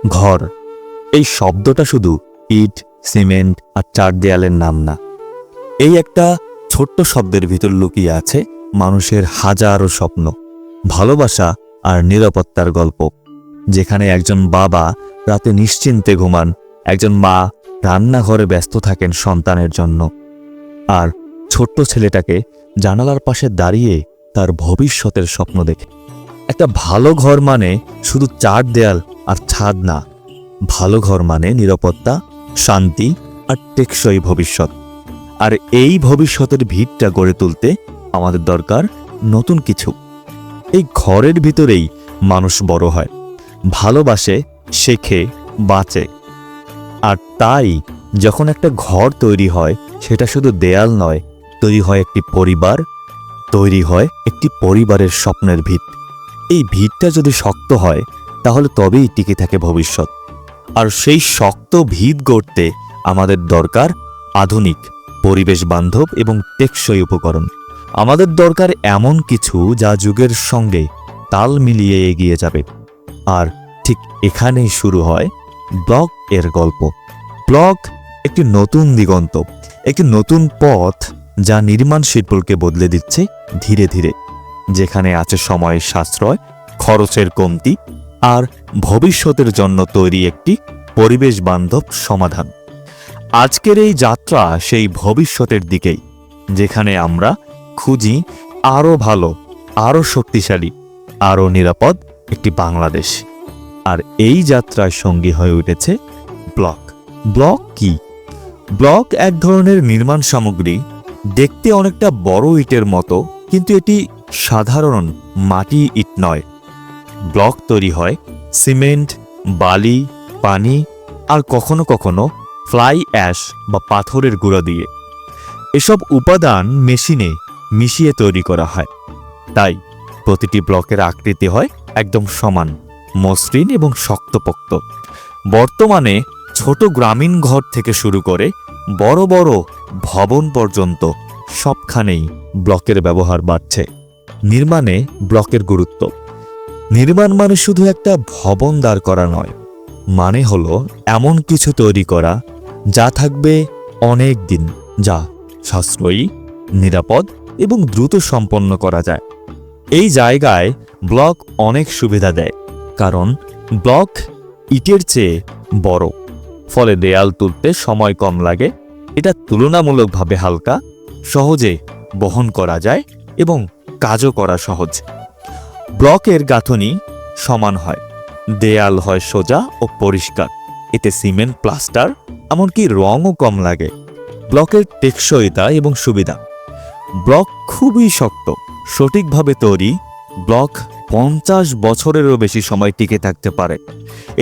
ঘর, এই শব্দটা শুধু ইট, সিমেন্ট আর চার দেয়ালের নাম না। এই একটা ছোট্ট শব্দের ভিতর লুকিয়ে আছে মানুষের হাজারো স্বপ্ন, ভালোবাসা আর নিরাপত্তার গল্প। যেখানে একজন বাবা রাতে নিশ্চিন্তে ঘুমান, একজন মা রান্নাঘরে ব্যস্ত থাকেন সন্তানের জন্য, আর ছোট্ট ছেলেটাকে জানালার পাশে দাঁড়িয়ে তার ভবিষ্যতের স্বপ্ন দেখে। একটা ভালো ঘর মানে শুধু চার দেয়াল আর ছাদ না, ভালো ঘর মানে নিরাপত্তা, শান্তি আর টেকসই ভবিষ্যৎ। আর এই ভবিষ্যতের ভিতটা গড়ে তুলতে আমাদের দরকার নতুন কিছু। এই ঘরের ভিতরেই মানুষ বড় হয়, ভালোবাসে, শেখে, বাঁচে। আর তাই যখন একটা ঘর তৈরি হয়, সেটা শুধু দেয়াল নয়, তৈরি হয় একটি পরিবার, তৈরি হয় একটি পরিবারের স্বপ্নের ভিত। এই ভিতটা যদি শক্ত হয়, তাহলে তবেই টিকে থাকে ভবিষ্যৎ। আর সেই শক্ত ভিত গড়তে আমাদের দরকার আধুনিক, পরিবেশ বান্ধব এবং টেকসই উপকরণ। আমাদের দরকার এমন কিছু যা যুগের সঙ্গে তাল মিলিয়ে এগিয়ে যাবে। আর ঠিক এখানেই শুরু হয় ব্লক এর গল্প। ব্লক একটি নতুন দিগন্ত, একটি নতুন পথ যা নির্মাণ শিল্পকে বদলে দিচ্ছে ধীরে ধীরে। যেখানে আছে সময়ের সাশ্রয়, খরচের কমতি আর ভবিষ্যতের জন্য তৈরি একটি পরিবেশ বান্ধব সমাধান। আজকের এই যাত্রা সেই ভবিষ্যতের দিকেই, যেখানে আমরা খুঁজি আরও ভালো, আরও শক্তিশালী, আরও নিরাপদ একটি বাংলাদেশ। আর এই যাত্রার সঙ্গী হয়ে উঠেছে ব্লক। ব্লক কি? ব্লক এক ধরনের নির্মাণ সামগ্রী, দেখতে অনেকটা বড় ইটের মতো, কিন্তু এটি সাধারণ মাটি ইট নয়। ব্লক তৈরি হয় সিমেন্ট, বালি, পানি আর কখনো কখনো ফ্লাই অ্যাশ বা পাথরের গুঁড়া দিয়ে। এসব উপাদান মেশিনে মিশিয়ে তৈরি করা হয়। তাই প্রতিটি ব্লকের আকৃতি হয় একদম সমান, মসৃণ এবং শক্তপোক্ত। বর্তমানে ছোট গ্রামীণ ঘর থেকে শুরু করে বড় বড় ভবন পর্যন্ত সবখানেই ব্লকের ব্যবহার বাড়ছে। নির্মাণে ব্লকের গুরুত্ব। নির্মাণ মানে শুধু একটা ভবন দাঁড় করা নয়, মানে হলো এমন কিছু তৈরি করা যা থাকবে অনেক দিন, যা সাশ্রয়ী, নিরাপদ এবং দ্রুত সম্পন্ন করা যায়। এই জায়গায় ব্লক অনেক সুবিধা দেয়, কারণ ব্লক ইটের চেয়ে বড়, ফলে দেয়াল তুলতে সময় কম লাগে। এটা তুলনামূলকভাবে হালকা, সহজে বহন করা যায় এবং কাজও করা সহজ। ব্লকের গাঁথনি সমান হয়, দেয়াল হয় সোজা ও পরিষ্কার, এতে সিমেন্ট, প্লাস্টার, এমনকি রঙও কম লাগে। ব্লকের টেকসইতা এবং সুবিধা। ব্লক খুবই শক্ত, সঠিকভাবে তৈরি ব্লক 50 বছরেরও বেশি সময় টিকে থাকতে পারে।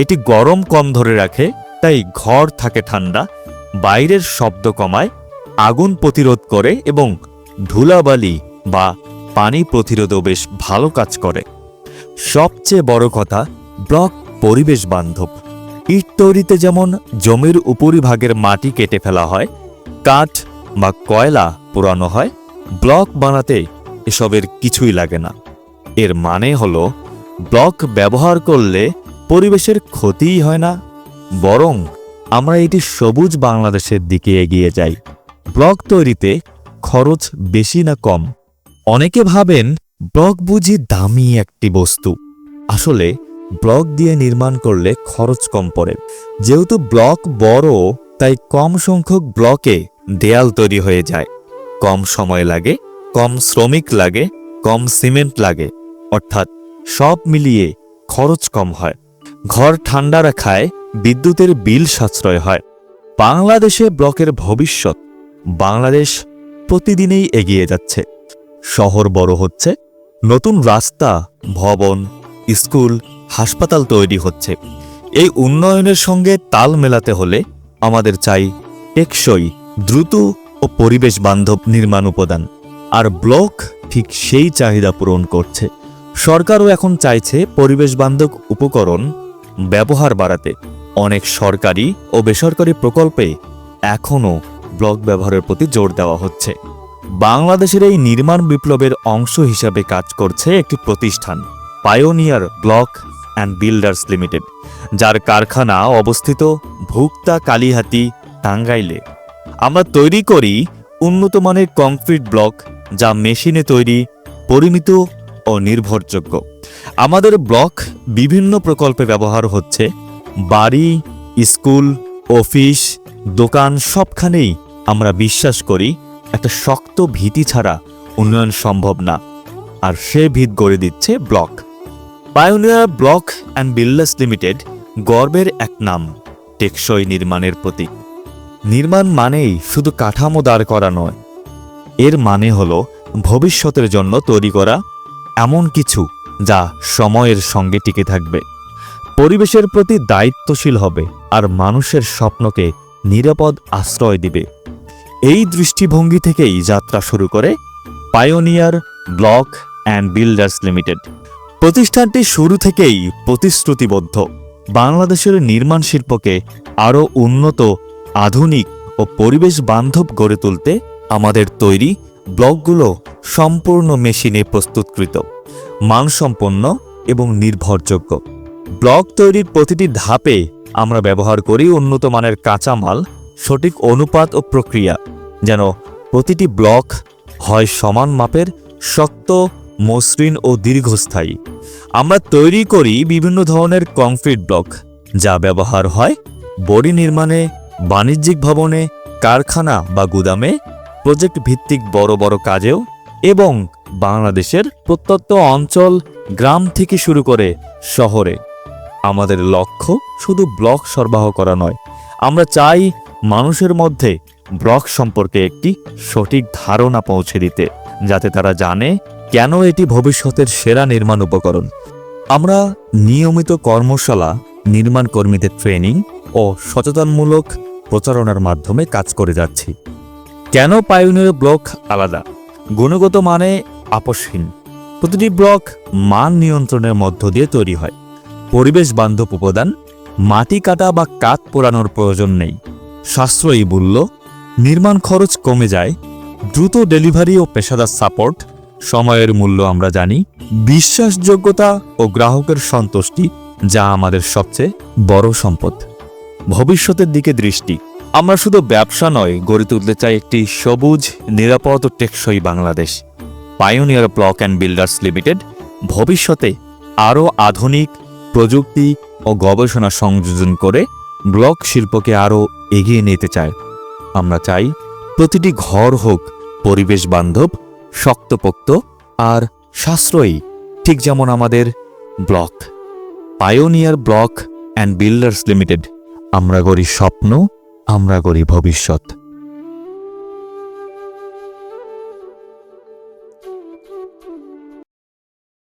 এটি গরম কম ধরে রাখে, তাই ঘর থাকে ঠান্ডা, বাইরের শব্দ কমায়, আগুন প্রতিরোধ করে এবং ধুলাবালি বা পানি প্রতিরোধও বেশ ভালো কাজ করে। সবচেয়ে বড় কথা, ব্লক পরিবেশ বান্ধব। ইট তৈরিতে যেমন জমির উপরিভাগের মাটি কেটে ফেলা হয়, কাঠ বা কয়লা পোড়ানো হয়, ব্লক বানাতে এসবের কিছুই লাগে না। এর মানে হলো ব্লক ব্যবহার করলে পরিবেশের ক্ষতিই হয় না, বরং আমরা এটি সবুজ বাংলাদেশের দিকে এগিয়ে যাই। ব্লক তৈরিতে খরচ বেশি না কম? অনেকে ভাবেন ব্লক বুঝি দামি একটি বস্তু। আসলে ব্লক দিয়ে নির্মাণ করলে খরচ কম পড়ে। যেহেতু ব্লক বড়, তাই কম সংখ্যক ব্লকে দেয়াল তৈরি হয়ে যায়। কম সময় লাগে, কম শ্রমিক লাগে, কম সিমেন্ট লাগে, অর্থাৎ সব মিলিয়ে খরচ কম হয়। ঘর ঠান্ডা রাখায় বিদ্যুতের বিল সাশ্রয় হয়। বাংলাদেশে ব্লকের ভবিষ্যৎ। বাংলাদেশ প্রতিদিনেই এগিয়ে যাচ্ছে, শহর বড় হচ্ছে, নতুন রাস্তা, ভবন, স্কুল, হাসপাতাল তৈরি হচ্ছে। এই উন্নয়নের সঙ্গে তাল মেলাতে হলে আমাদের চাই টেকসই, দ্রুত ও পরিবেশ বান্ধব নির্মাণ উপাদান। আর ব্লক ঠিক সেই চাহিদা পূরণ করছে। সরকারও এখন চাইছে পরিবেশ বান্ধব উপকরণ ব্যবহার বাড়াতে। অনেক সরকারি ও বেসরকারি প্রকল্পে এখনও ব্লক ব্যবহারের প্রতি জোর দেওয়া হচ্ছে। বাংলাদেশের এই নির্মাণ বিপ্লবের অংশ হিসাবে কাজ করছে একটি প্রতিষ্ঠান, pioneer block and builders limited, যার কারখানা অবস্থিত ভুক্তা কালিহাতি, টাঙ্গাইলে। আমরা তৈরি করি উন্নত মানের কংক্রিট ব্লক, যা মেশিনে তৈরি, পরিমিত ও নির্ভরযোগ্য। আমাদের ব্লক বিভিন্ন প্রকল্পে ব্যবহার হচ্ছে। বাড়ি, স্কুল, অফিস, দোকান সবখানেই আমরা বিশ্বাস করি একটা শক্ত ভিত ছাড়া উন্নয়ন সম্ভব না, আর সে ভিত গড়ে দিচ্ছে block. Pioneer block and builders limited গর্বের এক নাম, টেকসই নির্মাণের প্রতীক। নির্মাণ মানেই শুধু কাঠামো দাঁড় করা নয়, এর মানে হলো ভবিষ্যতের জন্য তৈরি করা এমন কিছু যা সময়ের সঙ্গে টিকে থাকবে, পরিবেশের প্রতি দায়িত্বশীল হবে আর মানুষের স্বপ্নকে নিরাপদ আশ্রয় দিবে। এই দৃষ্টিভঙ্গি থেকেই যাত্রা শুরু করে pioneer block and builders limited. প্রতিষ্ঠানটি শুরু থেকেই প্রতিশ্রুতিবদ্ধ, বাংলাদেশের নির্মাণ শিল্পকে আরও উন্নত, আধুনিক ও পরিবেশ বান্ধব গড়ে তুলতে। আমাদের তৈরি ব্লকগুলো সম্পূর্ণ মেশিনে প্রস্তুতকৃত, মানসম্পন্ন এবং নির্ভরযোগ্য। ব্লক তৈরির প্রতিটি ধাপে আমরা ব্যবহার করি উন্নত মানের কাঁচামাল, সঠিক অনুপাত ও প্রক্রিয়া, যেন প্রতিটি ব্লক হয় সমান মাপের, শক্ত, মসৃণ ও দীর্ঘস্থায়ী। আমরা তৈরি করি বিভিন্ন ধরনের কংক্রিট ব্লক, যা ব্যবহার হয় বডি নির্মাণে, বাণিজ্যিক ভবনে, কারখানা বা গুদামে, প্রজেক্ট ভিত্তিক বড় বড় কাজেও এবং বাংলাদেশের প্রত্যন্ত অঞ্চল, গ্রাম থেকে শুরু করে শহরে। আমাদের লক্ষ্য শুধু ব্লক সরবরাহ করা নয়, আমরা চাই মানুষের মধ্যে ব্লক সম্পর্কে একটি সঠিক ধারণা পৌঁছে দিতে, যাতে তারা জানে কেন এটি ভবিষ্যতের সেরা নির্মাণ উপকরণ। আমরা নিয়মিত কর্মশালা, নির্মাণ কর্মীদের ট্রেনিং ও সচেতনমূলক প্রচারণার মাধ্যমে কাজ করে যাচ্ছি। কেন পায়োনিয়ার ব্লক আলাদা? গুণগত মানে আপোষহীন। প্রতিটি ব্লক মান নিয়ন্ত্রণের মধ্য দিয়ে তৈরি হয়। পরিবেশ বান্ধব উপাদান, মাটি কাটা বা কাঠ পোড়ানোর প্রয়োজন নেই। সাশ্রয়ী মূল্য, নির্মাণ খরচ কমে যায়। দ্রুত ডেলিভারি ও পেশাদার সাপোর্ট, সময়ের মূল্য আমরা জানি। বিশ্বাসযোগ্যতা ও গ্রাহকের সন্তুষ্টি, যা আমাদের সবচেয়ে বড় সম্পদ। ভবিষ্যতের দিকে দৃষ্টি। আমরা শুধু ব্যবসা নয়, গড়ে তুলতে চাই একটি সবুজ, নিরাপদ ও টেকসই Bangladesh. Pioneer block and builders limited ভবিষ্যতে আরও আধুনিক প্রযুক্তি ও গবেষণা সংযোজন করে ব্লক শিল্পকে আরও এগিয়ে নিতে চায়। আমরা চাই প্রতিটি ঘর হোক পরিবেশ বান্ধব, শক্তপোক্ত আর সাশ্রয়ী, ঠিক যেমন আমাদের block. Pioneer block and builders limited. আমরা গড়ি স্বপ্ন, আমরা গড়ি ভবিষ্যৎ।